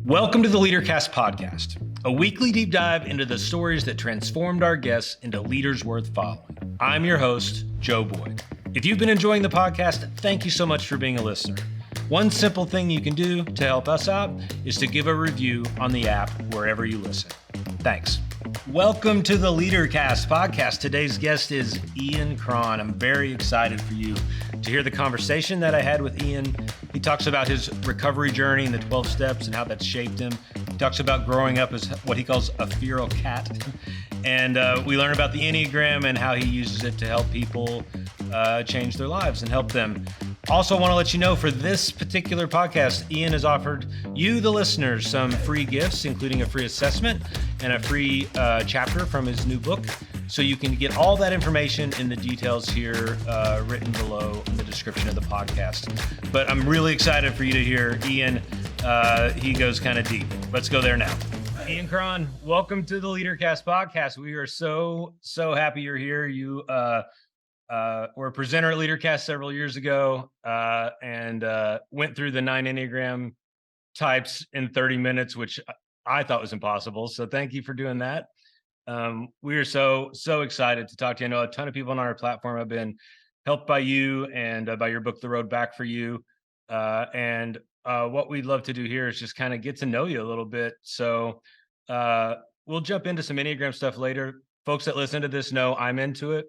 Welcome to the Leadercast podcast, a weekly deep dive into the stories that transformed our guests into leaders worth following. I'm your host, Joe Boyd. If you've been enjoying the podcast, thank you so much for being a listener. One simple thing you can do to help us out is to give a review on the app wherever you listen. Thanks. Welcome to the Leadercast podcast. Today's guest is Ian Cron. I'm very excited for you to hear the conversation that I had with Ian. He talks about his recovery journey and the 12 steps and how that's shaped him. He talks about growing up as what he calls a feral cat. And we learn about the Enneagram and how he uses it to help people change their lives and help them. Also want to let you know, for this particular podcast, Ian has offered you, the listeners, some free gifts, including a free assessment and a free chapter from his new book. So you can get all that information in the details here written below in the description of the podcast. But I'm really excited for you to hear Ian. He goes kind of deep. Let's go there now. Ian Cron, welcome to the Leadercast podcast. We are so happy you're here. You were a presenter at Leadercast several years ago and went through the 9 Enneagram types in 30 minutes, which I thought was impossible. So thank you for doing that. We are so excited to talk to you. I know a ton of people on our platform have been helped by you and by your book, The Road Back for You. And what we'd love to do here is just kind of get to know you a little bit. So we'll jump into some Enneagram stuff later. Folks that listen to this know I'm into it.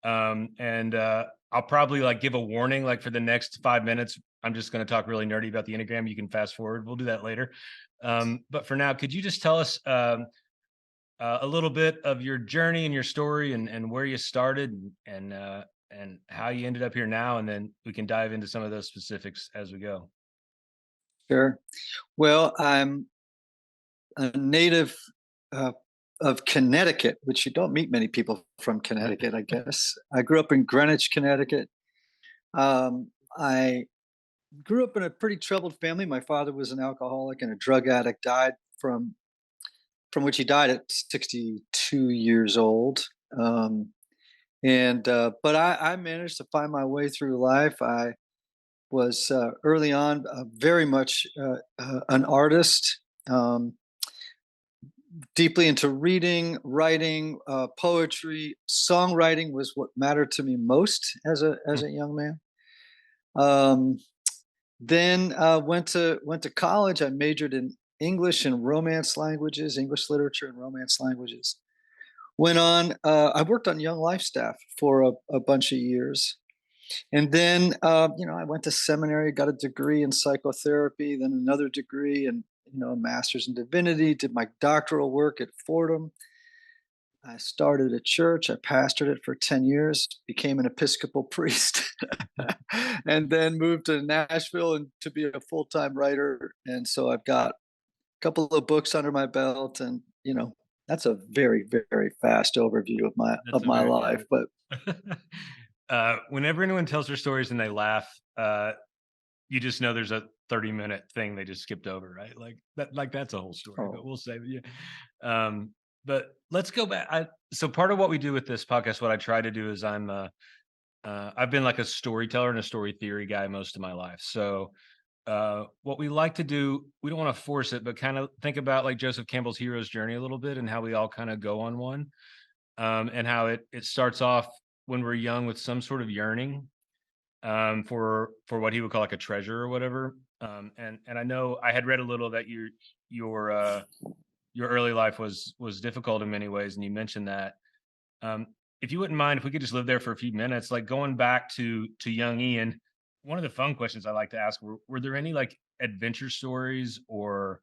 And I'll probably give a warning, for the next 5 minutes, I'm just going to talk really nerdy about the Enneagram. You can fast forward. We'll do that later. But for now, could you just tell us a little bit of your journey and your story and where you started and how you ended up here now, and then we can dive into some of those specifics as we go. Sure. Well, I'm a native of Connecticut, which you don't meet many people from Connecticut, I guess. I grew up in Greenwich, Connecticut. I grew up in a pretty troubled family. My father was an alcoholic and a drug addict, died from which he died at 62 years old. But I managed to find my way through life. I was early on very much an artist, deeply into reading, writing, poetry. Songwriting was what mattered to me most as a young man. Then went to college. I majored in English and Romance languages, English literature and Romance languages. Went on, I worked on Young Life staff for a bunch of years. And then, I went to seminary, got a degree in psychotherapy, then another degree and, a master's in divinity, did my doctoral work at Fordham. I started a church. I pastored it for 10 years, became an Episcopal priest, and then moved to Nashville and to be a full-time writer. And so I've got couple of books under my belt, and that's a very, very fast overview of my life. But whenever anyone tells their stories and they laugh, you just know there's a 30-minute thing they just skipped over, right? That's a whole story. But we'll save it. Yeah. But let's go back. So part of what we do with this podcast, what I try to do is I've been like a storyteller and a story theory guy most of my life. So what we like to do, we don't want to force it, but kind of think about like Joseph Campbell's hero's journey a little bit and how we all kind of go on one, and how it starts off when we're young with some sort of yearning for what he would call like a treasure or whatever. And I know I had read a little that your early life was difficult in many ways, and you mentioned that. If you wouldn't mind, if we could just live there for a few minutes, like going back to young Ian. One of the fun questions I like to ask, were there any adventure stories or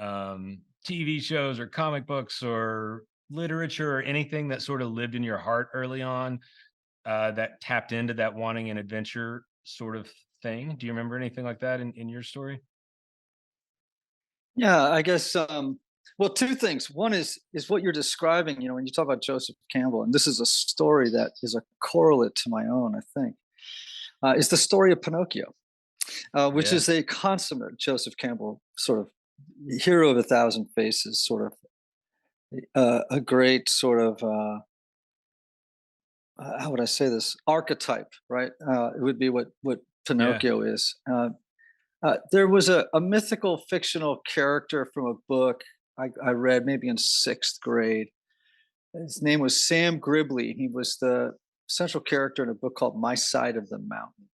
TV shows or comic books or literature or anything that sort of lived in your heart early on that tapped into that wanting an adventure sort of thing? Do you remember anything like that in your story? Yeah, I guess, well, two things. One is what you're describing, when you talk about Joseph Campbell, and this is a story that is a correlate to my own, I think. Is the story of Pinocchio, which is a consummate Joseph Campbell sort of hero of 1,000 faces, sort of a great sort of, how would I say this, archetype, right? It would be what Pinocchio is. There was a mythical fictional character from a book I read maybe in sixth grade. His name was Sam Gribley. He was the central character in a book called My Side of the Mountain.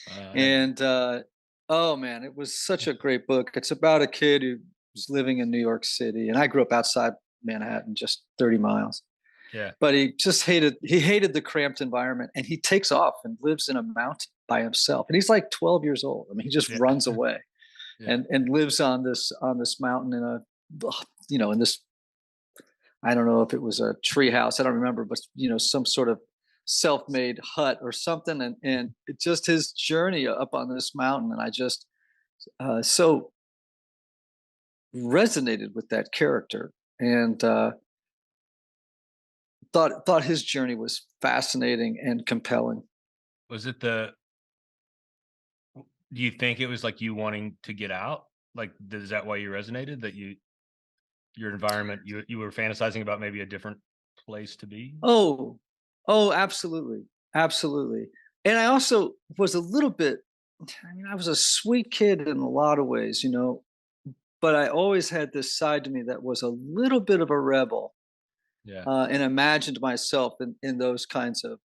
I haven't. And oh man, it was such a great book. It's about a kid who was living in New York City, and I grew up outside Manhattan, just 30 miles. Yeah. But he hated the cramped environment, and he takes off and lives in a mountain by himself. And he's like 12 years old. I mean, he just Yeah. runs away Yeah. and lives on this mountain in a in this, I don't know if it was a tree house, I don't remember, but some sort of self-made hut or something, and it just his journey up on this mountain, and I just so resonated with that character, and thought his journey was fascinating and compelling. Was it the do you think it was like you wanting to get out? Like, is that why you resonated? That your environment, you were fantasizing about maybe a different place to be? Oh, oh, absolutely, absolutely. And I also was a little bit. I mean, I was a sweet kid in a lot of ways, but I always had this side to me that was a little bit of a rebel, Yeah. and imagined myself in those kinds of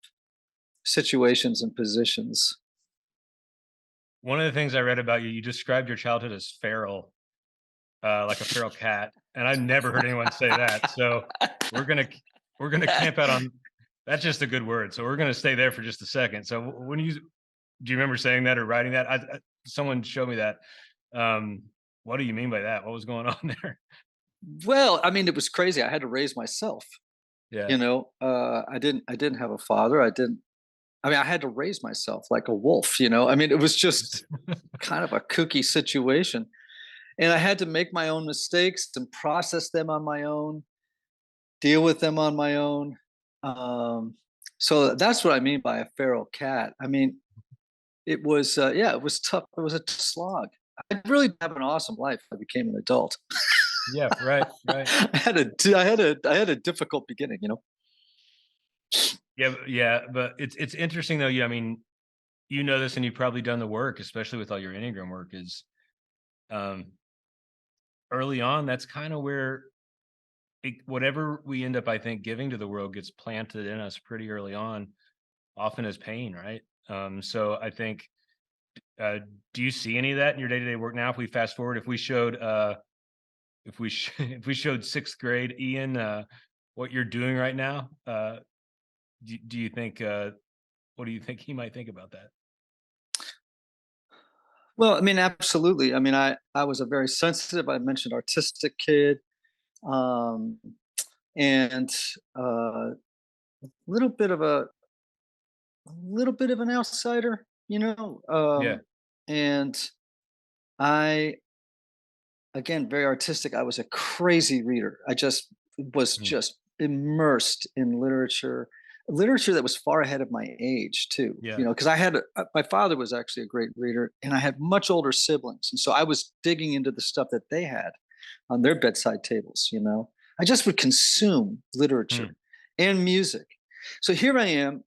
situations and positions. One of the things I read about you, you described your childhood as feral, like a feral cat, and I've never heard anyone say that. So we're gonna we're gonna camp out on that's just a good word. So we're gonna stay there for just a second. So when you do you remember saying that or writing that? Someone showed me that. What do you mean by that? What was going on there? Well, I mean, it was crazy. I had to raise myself. Yeah. I didn't have a father. I mean, I had to raise myself like a wolf. I mean, it was just kind of a kooky situation, and I had to make my own mistakes and process them on my own, deal with them on my own. Um, so that's what I mean by a feral cat. I mean, it was tough. It was a slog. I really did have an awesome life. I became an adult. Yeah. Right. Right. I had a difficult beginning. Yeah. Yeah. But it's interesting though. Yeah. I mean, you know this, and you've probably done the work, especially with all your Enneagram work. Is um, early on, that's kind of where whatever we end up, I think, giving to the world gets planted in us pretty early on, often as pain, right? So I think, uh, do you see any of that in your day to day work now? If we fast forward, if we showed, if we showed sixth grade Ian, what you're doing right now, do you think, what do you think he might think about that? Well, I mean, absolutely. I mean, I was a very sensitive, I mentioned, artistic kid, um, and a little bit of an outsider, Yeah. and I, again, very artistic. I was a crazy reader. I just was Mhm. just immersed in literature that was far ahead of my age too. Yeah. Because my father was actually a great reader, and I had much older siblings, and so I was digging into the stuff that they had on their bedside tables. I just would consume literature Mm. and music. So here I am,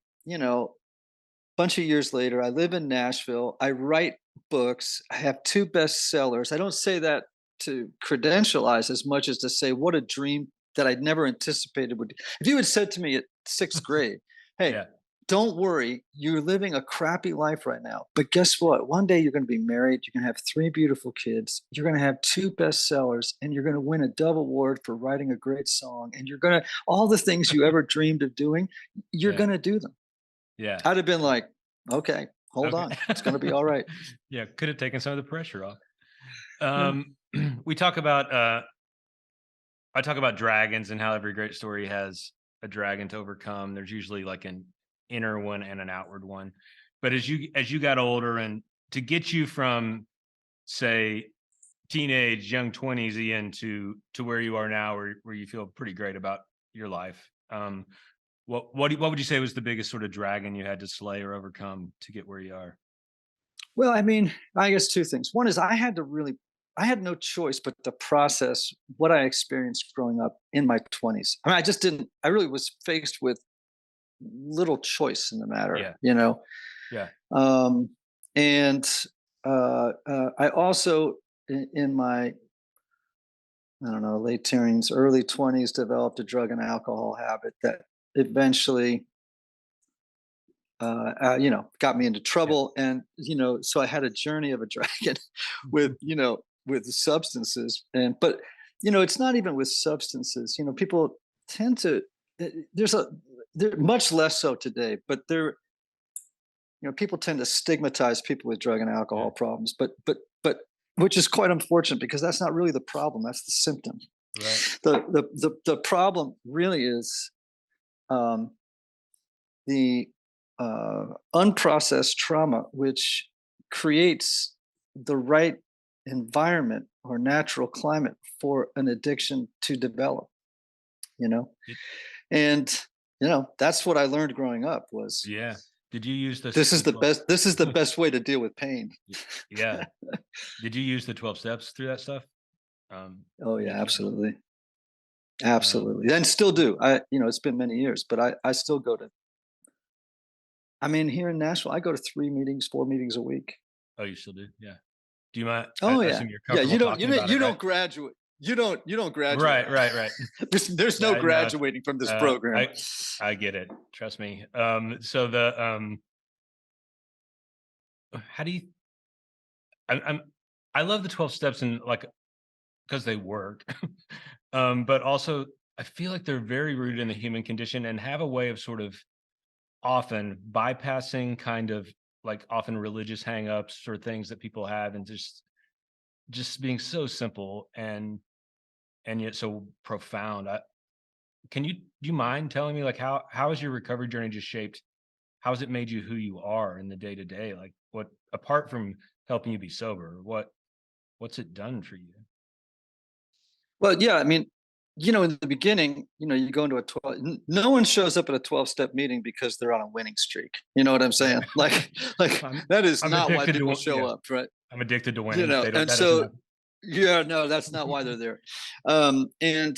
bunch of years later. I live in Nashville. I write books. I have two bestsellers. I don't say that to credentialize as much as to say what a dream that I'd never anticipated would. If you had said to me at sixth grade, "Hey, Yeah. don't worry, you're living a crappy life right now, but guess what? One day you're going to be married. You're going to have three beautiful kids. You're going to have two bestsellers, and you're going to win a Dove Award for writing a great song. And you're going to all the things you ever dreamed of doing. You're Yeah. going to do them." Yeah. I'd have been like, "Okay, hold Okay. on. It's gonna be all right." Yeah. Could have taken some of the pressure off. Yeah. We talk about, I talk about dragons and how every great story has a dragon to overcome. There's usually like an inner one and an outward one. But as you got older, and to get you from, say, teenage, young 20s Ian to where you are now, where you feel pretty great about your life. What would you say was the biggest sort of dragon you had to slay or overcome to get where you are? Well, I mean, I guess two things. One is I had no choice but to process what I experienced growing up in my 20s. I mean, I really was faced with little choice in the matter, Yeah. Yeah. Um, and I also in my, I don't know, late teens, early 20s, developed a drug and alcohol habit that eventually, got me into Yeah. trouble. And, so I had a journey of a dragon with, with substances. But, it's not even with substances. People tend to, there's they're much less so today, but people tend to stigmatize people with drug and Yeah. alcohol problems, but which is quite unfortunate because that's not really the problem. That's the symptom. Right. The problem really is um, the unprocessed trauma, which creates the right environment or natural climate for an addiction to develop. You know, Did, and that's what I learned growing up was yeah. Did you use this is the the 12? best. This is the best way to deal with pain. Yeah. Did you use the 12 steps through that stuff? Oh yeah, Initially? absolutely. Um, Absolutely, and still do. It's been many years, but I still go to. I mean, here in Nashville, I go to 3 meetings, 4 meetings a week. oh, you still do? Yeah. Do you mind? I Oh, yeah. assume you're Yeah, comfortable talking about you it, right? don't graduate. You don't graduate. Right, right, right. There's no Yeah, no, graduating from this program. I get it. Trust me. So the how do you? I'm I love the 12 steps and like because they work, but also I feel like they're very rooted in the human condition and have a way of sort of often bypassing kind of like often religious hangups or things that people have and just being so simple and yet so profound. Do you mind telling me like how has your recovery journey just shaped? How has it made you who you are in the day to day? Like what apart from helping you be sober, what's it done for you? Well, yeah, I mean, in the beginning, you go into a 12, no one shows up at a 12-step meeting because they're on a winning streak. You know what I'm Yeah. saying? Like that is I'm not why addicted people to show yeah. up, right? I'm addicted to winning. They don't And that doesn't so, happen. yeah, no, that's not why they're there. And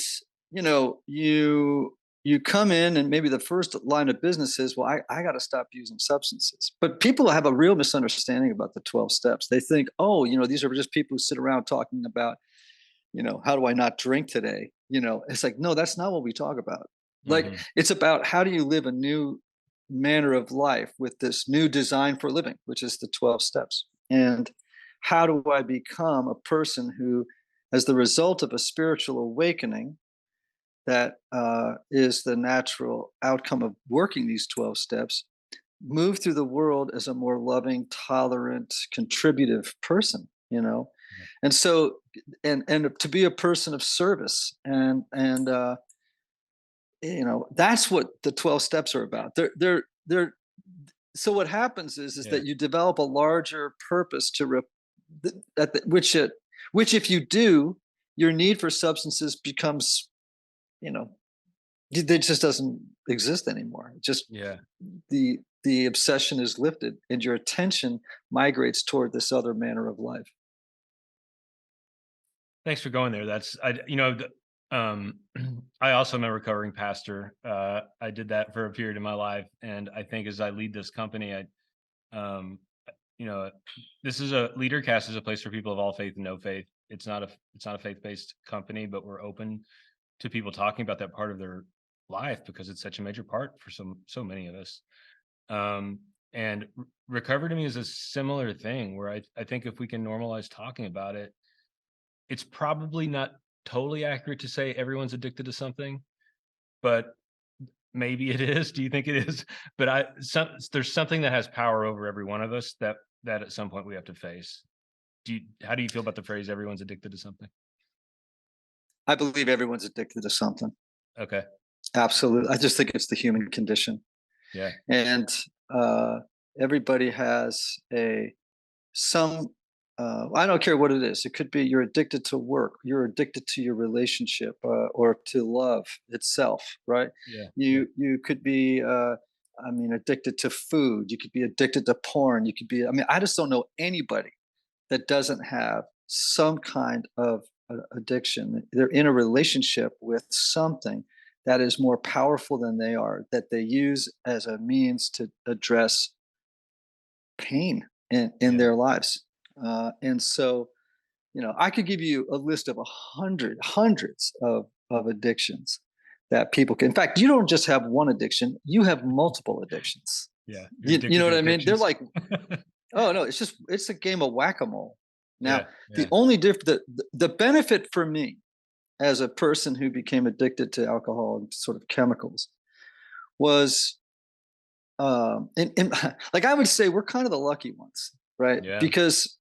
you come in and maybe the first line of business is, well, I got to stop using substances. But people have a real misunderstanding about the 12 steps. They think, oh, these are just people who sit around talking about, how do I not drink today? It's like, no, that's not what we talk about. Like, Mhm. it's about how do you live a new manner of life with this new design for living, which is the 12 steps. And how do I become a person who, as the result of a spiritual awakening, that is the natural outcome of working these 12 steps, move through the world as a more loving, tolerant, contributive person, Yeah. and so and to be a person of service and that's what the 12 steps are about. They're so what happens is Yeah. that you develop a larger purpose to which if you do, your need for substances becomes, you know it just doesn't exist anymore. Just Yeah. the obsession is lifted and your attention migrates toward this other manner of life. Thanks for going there. That's I also am a recovering pastor. I did that for a period of my life, and I think as I lead this company, um, you know, this is a Leadercast is a place for people of all faith and no faith. It's not a faith based company, but we're open to people talking about that part of their life because it's such a major part for so many of us. Um, and recovery to me is a similar thing where I think if we can normalize talking about it, it's probably not totally accurate to say everyone's addicted to something, but maybe it is. Do you think it is? But there's something that has power over every one of us that at some point we have to face. How do you feel about the phrase everyone's addicted to something? I believe everyone's addicted to something. Okay. Absolutely. I just think it's the human condition. Yeah. And uh, everybody has a some I don't care what it is. It could be you're addicted to work, you're addicted to your relationship, or to love itself, right? Yeah. Yeah. You could be I mean, addicted to food, you could be addicted to porn, you could be, I mean, I just don't know anybody that doesn't have some kind of addiction. They're in a relationship with something that is more powerful than they are, that they use as a means to address pain in Yeah. their lives. And so, I could give you a list of hundreds of addictions that people can. In fact, you don't just have one addiction; you have multiple addictions. Yeah, you're You addicted know to what I mean? They're addictions. like, oh no, it's a game of whack-a-mole. Now, Yeah, the yeah, only the benefit for me as a person who became addicted to alcohol and sort of chemicals was, and like I would say, we're kind of the lucky ones, right? yeah. Because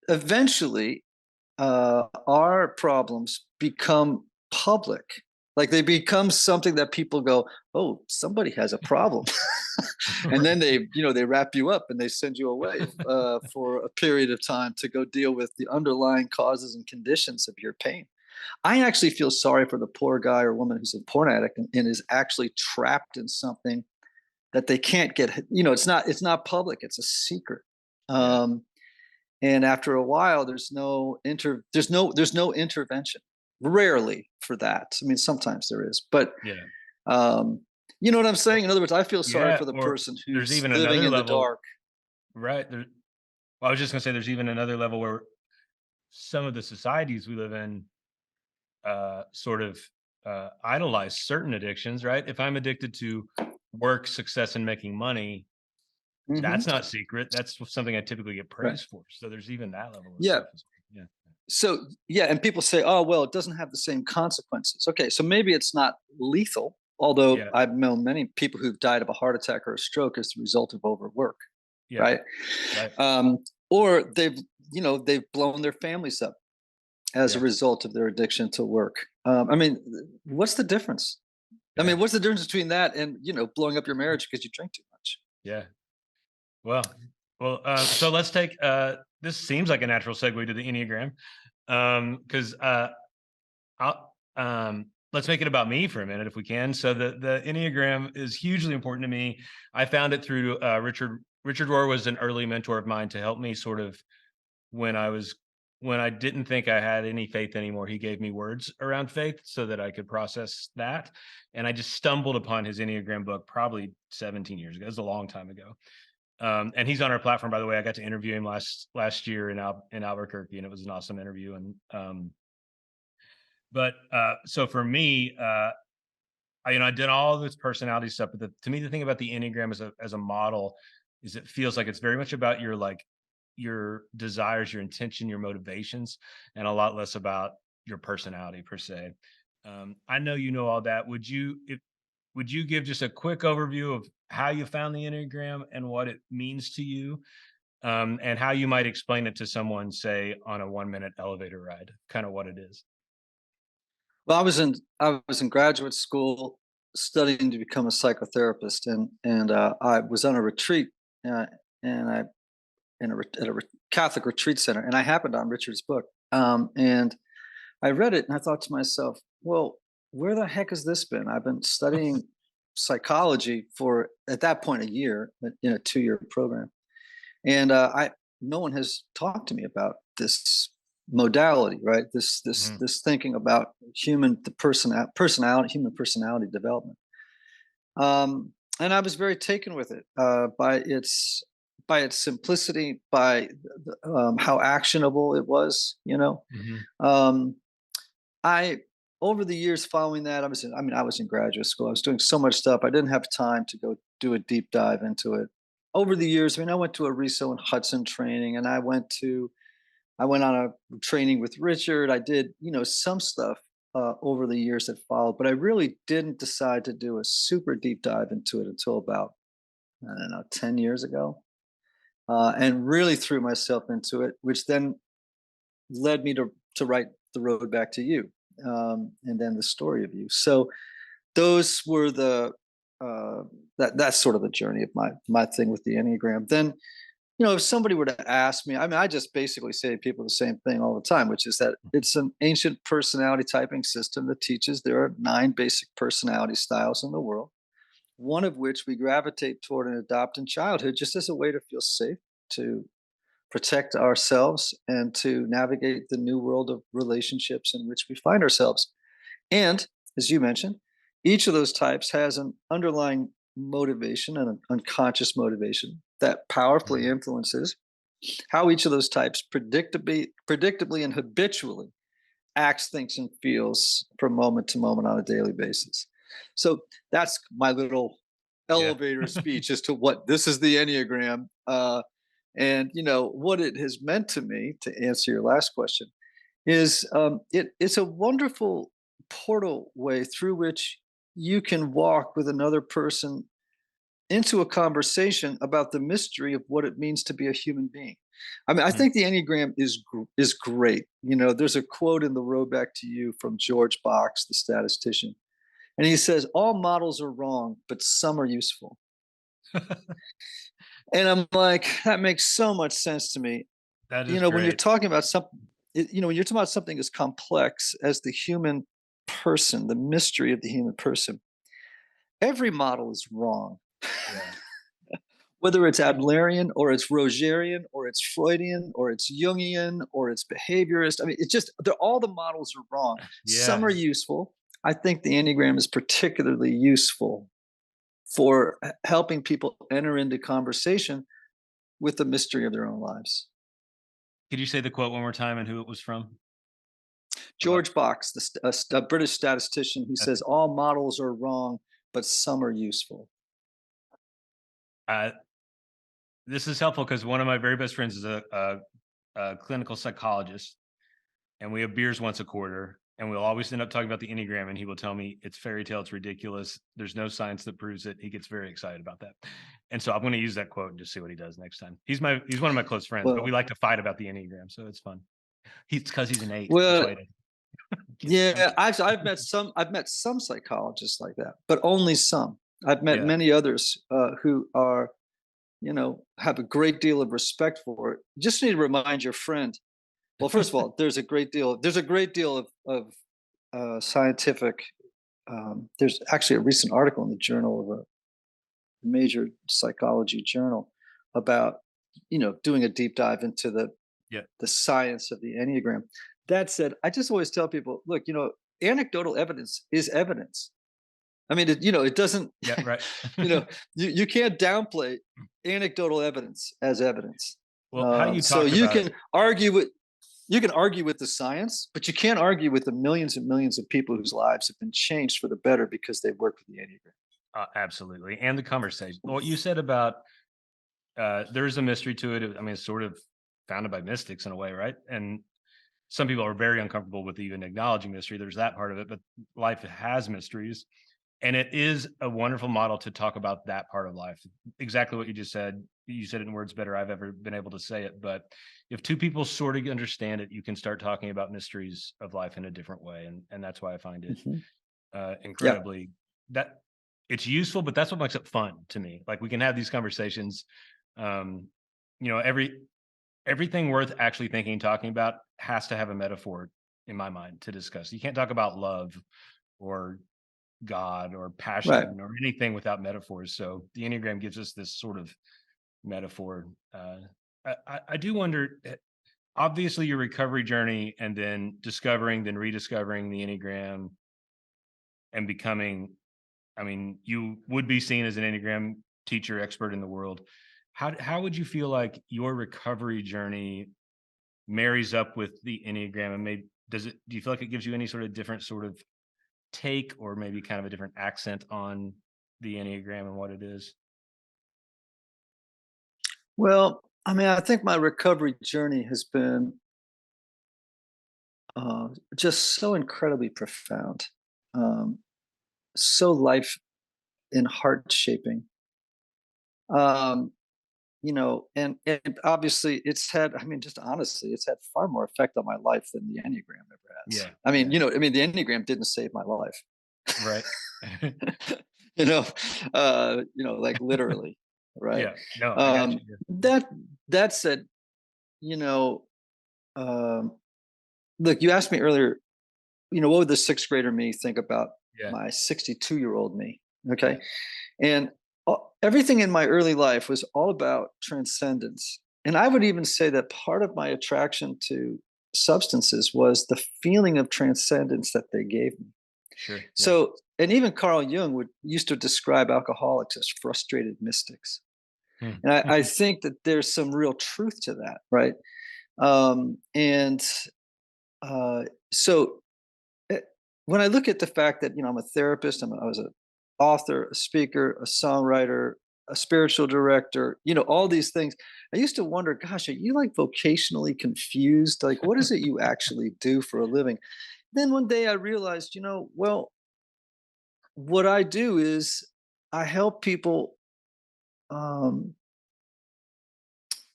eventually, our problems become public. Like they become something that people go, "Oh, somebody has a problem," and then they wrap you up and they send you away for a period of time to go deal with the underlying causes and conditions of your pain. I actually feel sorry for the poor guy or woman who's a porn addict and is actually trapped in something that they can't get. It's not public; it's a secret. Yeah, Um, and after a while, there's no intervention. Rarely for that. I mean, sometimes there is, but yeah, um, you know what I'm saying. In other words, I feel sorry yeah. for the Or person there's who's even living another in the level, dark. right? Well, I was just gonna say there's even another level where some of the societies we live in sort of idolize certain addictions, right? If I'm addicted to work, success, and making money, Hmm. that's not secret. That's something I typically get Right. praised for. So there's even that level of Yeah. stuff as well. So yeah, and people say, "Oh, well, it doesn't have the same consequences." Okay, so maybe it's not lethal. Although Yeah, I've known many people who've died of a heart attack or a stroke as the result of overwork, yeah, right? right. Or they've blown their families up as a Yeah, result of their addiction to work. I mean, what's the difference? I yeah, mean, what's the difference between that and blowing up your marriage because you drink too much? yeah. Well, so let's take this seems like a natural segue to the Enneagram. Because let's make it about me for a minute if we can. So the Enneagram is hugely important to me. I found it through Richard Rohr was an early mentor of mine to help me sort of when I was when I didn't think I had any faith anymore. He gave me words around faith so that I could process that. And I just stumbled upon his Enneagram book probably 17 years ago. It was a long time ago. And he's on our platform, by the way. I got to interview him last year in Albuquerque, and it was an awesome interview. And but so for me, I did all this personality stuff. But to me, the thing about the Enneagram as a model is it feels like it's very much about your desires, your intention, your motivations, and a lot less about your personality per se. I know you know all that. Would you give just a quick overview of how you found the Enneagram and what it means to you, and how you might explain it to someone, say, on a 1-minute elevator ride, kind of what it is? Well, I was in graduate school studying to become a psychotherapist, and I was on a retreat, uh, and I at a Catholic retreat center, and I happened on Richard's book, and I read it, and I thought to myself, "Well, where the heck has this been? I've been studying psychology for at that point a year in a 2-year program, and I no one has talked to me about this modality, right? Mhm. This thinking about human personality development." And I was very taken with it by its simplicity, by how actionable it was. Mhm. Um, I Over the years following that, I was in graduate school. I was doing so much stuff. I didn't have time to go do a deep dive into it. Over the years, I went to a Riso and Hudson training, and I went on a training with Richard. I did, some stuff over the years that followed, but I really didn't decide to do a super deep dive into it until about, I don't know, 10 years ago, and really threw myself into it, which then led me to write The Road Back to You, and then The Story of You. So those were that's sort of the journey of my thing with the Enneagram. Then, if somebody were to ask me, I just basically say to people the same thing all the time, which is that it's an ancient personality typing system that teaches there are 9 basic personality styles in the world, one of which we gravitate toward and adopt in childhood just as a way to feel safe, to protect ourselves, and to navigate the new world of relationships in which we find ourselves. And as you mentioned, each of those types has an underlying motivation and an unconscious motivation that powerfully Mhm. influences. how each of those types predictably and habitually acts, thinks, and feels from moment to moment on a daily basis. So that's my little Yeah. elevator speech as to what this is the Enneagram. And what it has meant to me, to answer your last question, is it's a wonderful portal way through which you can walk with another person into a conversation about the mystery of what it means to be a human being. I mean, I Mm. think the Enneagram is great. There's a quote in The Road Back to You from George Box, the statistician, and he says, "All models are wrong, but some are useful." And I'm like, that makes so much sense to me. That is When you're great. talking about when you're talking about something as complex as the human person, the mystery of the human person, every model is wrong. Yeah. Whether it's And Adlerian or it's Rogerian or it's Freudian or it's Jungian or it's behaviorist. I mean, it's just all the models are wrong. Some yeah. are useful. I think the Enneagram is particularly useful for helping people enter into conversation with the mystery of their own lives. Could you say the quote one more time and who it was from? About George Box, a British statistician, who okay. says all models are wrong, but some are useful. Uh, this is helpful because one of my very best friends is a clinical psychologist, and we have beers once a quarter, and we'll always end up talking about the Enneagram, and he will tell me it's fairy tale, it's ridiculous. There's no science that proves it. He gets very excited about that. And so I'm going to use that quote and just see what he does next time. He's one of my close friends, but we Well, like to fight about the Enneagram, so it's fun. He's because he's an 8. That's well, why I'm kidding. I'm yeah, kidding. I've met some psychologists like that, but only some. I've met Yeah. many others who are, have a great deal of respect for it. You just need to remind your friend. Well, first of all, there's a great deal of scientific. There's actually a recent article in the journal of a major psychology journal about doing a deep dive into Yeah. the science of the Enneagram. That said, I just always tell people, look, anecdotal evidence is evidence. I mean, it doesn't, Yeah. Right. you know, you can't downplay anecdotal evidence as evidence. Well, how you So talk about it. you can argue with the science, but you can't argue with the millions and millions of people whose lives have been changed for the better because they work with the Enneagram. Absolutely. And the conversation. What you said about there's a mystery to it. I mean, it's sort of founded by mystics in a way, right? And some people are very uncomfortable with even acknowledging mystery. There's that part of it, but life has mysteries. And it is a wonderful model to talk about that part of life. Exactly what you just said. You said it in words better I've ever been able to say it. But if two people sort of understand it, you can start talking about mysteries of life in a different way. And that's why I find it Mhm. Yeah. incredibly that it's useful, but that's what makes it fun to me. Like we can have these conversations. Um, everything worth actually thinking, talking about has to have a metaphor in my mind to discuss. You can't talk about love or God or Right. passion or anything without metaphors. So the Enneagram gives us this sort of metaphor. I do wonder, obviously, your recovery journey and then discovering, then rediscovering the Enneagram and becoming, I mean, you would be seen as an Enneagram teacher expert in the world. How would you feel like your recovery journey marries up with the Enneagram, and maybe do you feel like it gives you any sort of different sort of take or maybe kind of a different accent on the Enneagram and what it is? Well, I mean, I think my recovery journey has been uh, just so incredibly profound, um, so life and heart shaping. Um, and obviously I mean, just honestly, it's had far more effect on my life than the Enneagram ever has. Yeah, I mean, yeah, the Enneagram didn't save my life. right. you know, like literally, right? Yeah, no, I got you. Um, Yeah, that that said, you know, um, look, you asked me earlier, what would the sixth grader me think about yeah, my 62-year-old me? Okay. yeah, And everything in my early life was all about transcendence. And I would even say that part of my attraction to substances was the feeling of transcendence that they gave me. sure, yeah, So, and even Carl Jung used to describe alcoholics as frustrated mystics. And I think that there's some real truth to that, right? And so eh, when I look at the fact that, I'm a therapist, I was an author, a speaker, a songwriter, a spiritual director, all these things. I used to wonder, gosh, are you like vocationally confused? Like, what is it you actually do for a living? Then one day I realized, well, what I do is I help people um,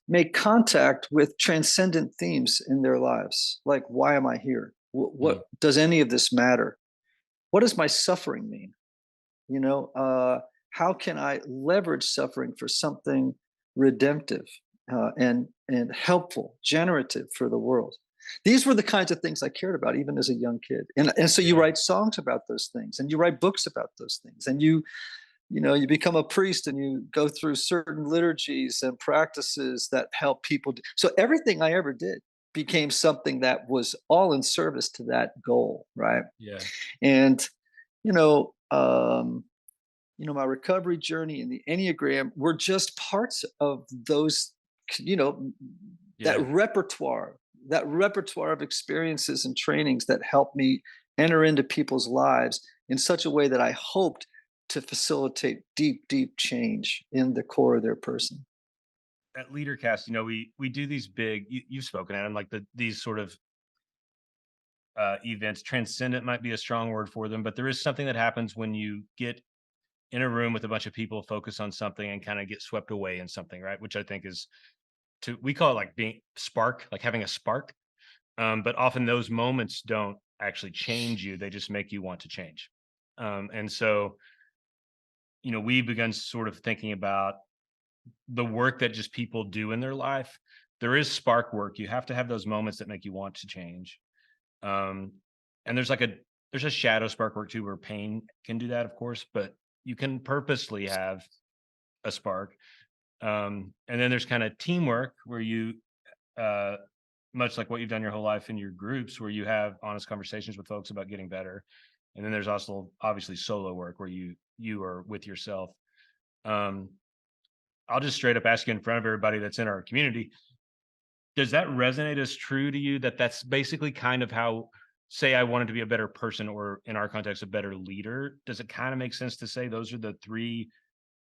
make contact with transcendent themes in their lives. Like, why am I here? What does any of this matter? What does my suffering mean? How can I leverage suffering for something redemptive and helpful, generative for the world? These were the kinds of things I cared about, even as a young kid. And so you Yeah. write songs about those things, and you write books about those things, and you become a priest, and you go through certain liturgies and practices that help people. So everything I ever did became something that was all in service to that goal, right? Yeah. And you know, um, my recovery journey and the Enneagram were just parts of those, you know, that Yeah. repertoire, that repertoire of experiences and trainings that helped me enter into people's lives in such a way that I hoped to facilitate deep, deep change in the core of their person. At Leadercast, we do these big, you've spoken at them, like these sort of events. Transcendent might be a strong word for them, but there is something that happens when you get in a room with a bunch of people, focus on something, and kind of get swept away in something, right? Which I think is, we call it like being spark, like having a spark. But often those moments don't actually change you; they just make you want to change. And so, we begun sort of thinking about the work that just people do in their life. There is spark work. You have to have those moments that make you want to change. Um, and there's a shadow spark work too, where pain can do that, of course, but you can purposely have a spark. And then there's kind of teamwork where you, uh, much like what you've done your whole life in your groups, where you have honest conversations with folks about getting better. And then there's also obviously solo work where you are with yourself. Um, I'll just straight up ask you in front of everybody that's in our community, does that resonate as true to you, that that's basically kind of how, say I wanted to be a better person, or in our context, a better leader? Does it kind of make sense to say those are the three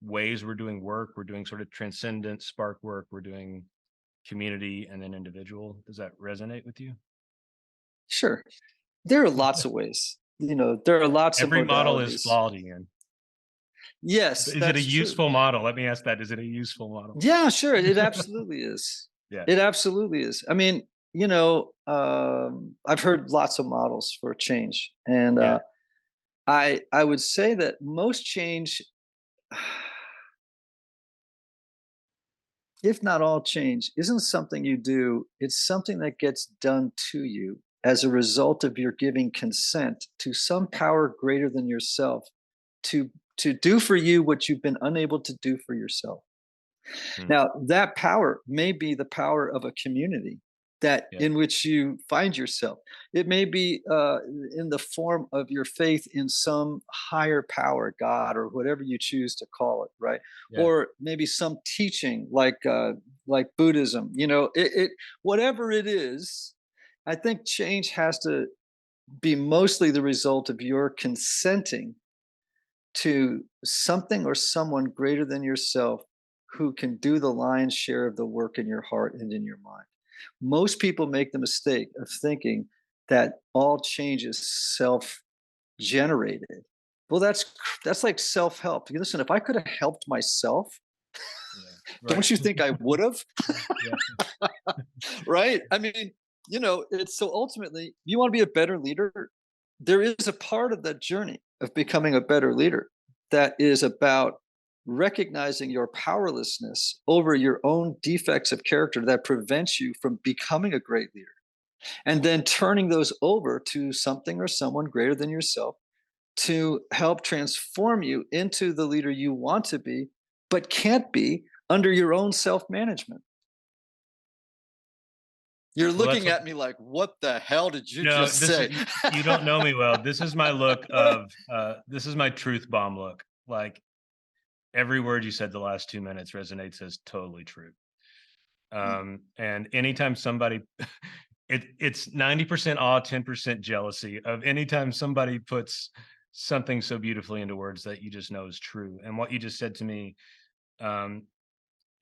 ways we're doing work? We're doing sort of transcendent spark work, we're doing community, and then individual. Does that resonate with you? Sure. There are lots of ways. There are lots of Every model is modalities. flawed, Ian. Yes, Is it a that's true. useful model? Let me ask that. Is it a useful model? Yeah, sure. It absolutely is. Yeah. It absolutely is. I mean, I've heard lots of models for change, and Yeah. I would say that most change, if not all change, isn't something you do. It's something that gets done to you as a result of your giving consent to some power greater than yourself to do for you what you've been unable to do for yourself. Hmm. Now, that power may be the power of a community that Yeah. in which you find yourself. It may be in the form of your faith in some higher power, God, or whatever you choose to call it, right? Yeah. Or maybe some teaching like Buddhism. Whatever it is. I think change has to be mostly the result of your consenting to something or someone greater than yourself who can do the lion's share of the work in your heart and in your mind. Most people make the mistake of thinking that all change is self generated. Well, that's like self help. Listen, if I could have helped myself, Yeah. Right. don't you think I would have? Yeah. Right? I mean, it's so ultimately, you want to be a better leader. There is a part of that journey of becoming a better leader that is about recognizing your powerlessness over your own defects of character that prevents you from becoming a great leader, and then turning those over to something or someone greater than yourself to help transform you into the leader you want to be, but can't be under your own self management. You're Well, that's looking what, at me like, what the hell did you no, just this is, say? you don't know me well. This is my look of, this is my truth bomb look. Like, every word you said the last 2 minutes resonates as totally true. And anytime somebody, it's 90% awe, 10% jealousy of anytime somebody puts something so beautifully into words that you just know is true. And what you just said to me, um,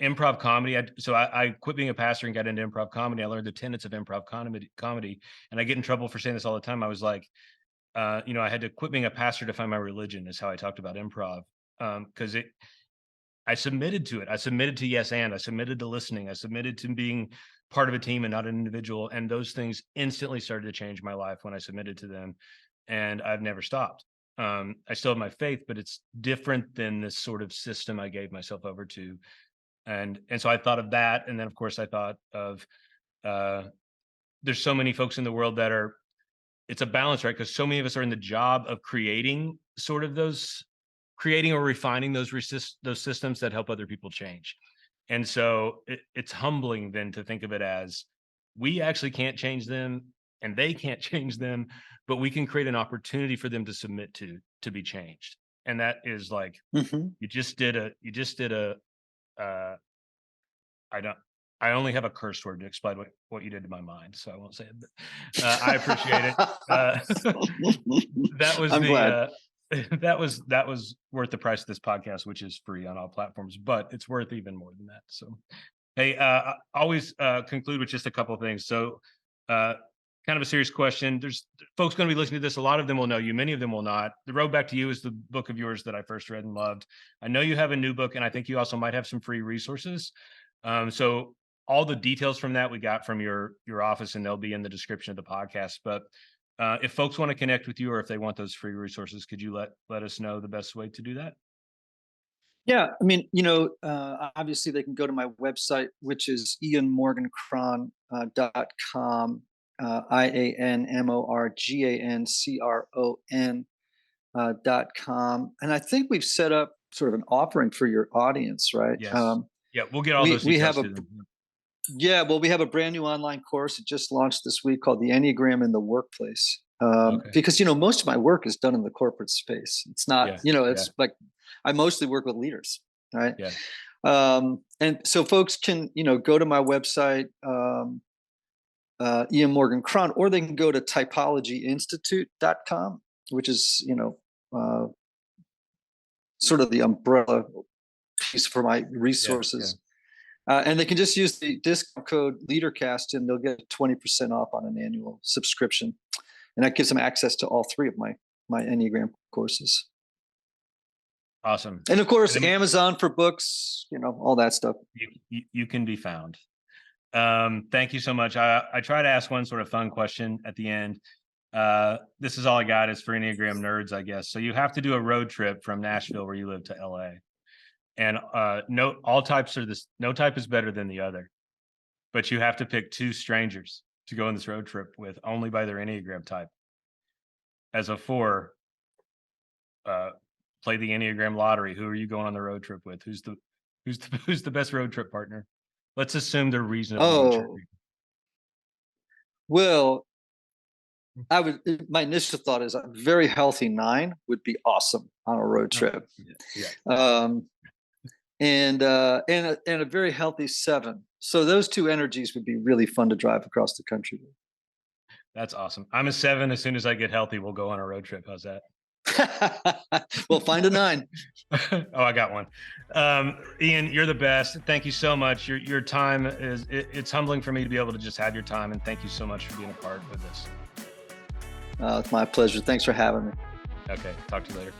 improv comedy. I quit being a pastor and got into improv comedy. I learned the tenets of improv comedy, and I get in trouble for saying this all the time. I was like, I had to quit being a pastor to find my religion, is how I talked about improv. Because I submitted to it. I submitted to yes and. I submitted to listening. I submitted to being part of a team and not an individual. And those things instantly started to change my life when I submitted to them. And I've never stopped. I still have my faith, but it's different than this sort of system I gave myself over to. And so I thought of that. And then of course I thought of there's so many folks in the world that are, it's a balance, right? Because so many of us are in the job of creating or refining those systems that help other people change. And so it's humbling then to think of it as we actually can't change them and they can't change them, but we can create an opportunity for them to submit to be changed. And that is like, you just did a I only have a curse word to explain what you did to my mind, so I won't say it, but I appreciate it. That was I'm glad. That was worth the price of this podcast, which is free on all platforms, but it's worth even more than that. So, hey, I always conclude with just a couple of things. So, kind of a serious question. There's folks going to be listening to this. A lot of them will know you. Many of them will not. The Road Back to You is the book of yours that I first read and loved. I know you have a new book, and I think you also might have some free resources. So all the details from that we got from your office, and they'll be in the description of the podcast. But if folks want to connect with you, or if they want those free resources, could you let us know the best way to do that? Yeah, I mean, obviously they can go to my website, which is ianmorgancron.com, ianmorgancron.com. And I think we've set up sort of an offering for your audience, right? Yes. Yeah, we'll get all those details to them. Yeah, well, we have a brand new online course that just launched this week called the Enneagram in the Workplace. Because, most of my work is done in the corporate space. It's not, it's like I mostly work with leaders, right? Yeah. And so folks can, go to my website, Ian Morgan Cron, or they can go to typologyinstitute.com, which is, sort of the umbrella piece for my resources. And they can just use the discount code Leadercast and they'll get 20% off on an annual subscription. And that gives them access to all three of my Enneagram courses. Awesome. And of course, Amazon for books, all that stuff. You can be found. Thank you so much. I try to ask one sort of fun question at the end. This is all I got is for Enneagram nerds, I guess. So you have to do a road trip from Nashville, where you live, to LA. And no type is better than the other, but you have to pick two strangers to go on this road trip with, only by their Enneagram type. As a 4, play the Enneagram lottery. Who are you going on the road trip with? Who's the best road trip partner? Let's assume they're reasonable. Oh, well, my initial thought is a very healthy 9 would be awesome on a road trip. Yeah. And a very healthy 7. So those two energies would be really fun to drive across the country with. That's awesome. I'm a 7. As soon as I get healthy, we'll go on a road trip. How's that? Well, find a 9. Oh, I got one. Ian, you're the best. Thank you so much. Your time it's humbling for me to be able to just have your time. And thank you so much for being a part of this. It's my pleasure. Thanks for having me. Okay. Talk to you later.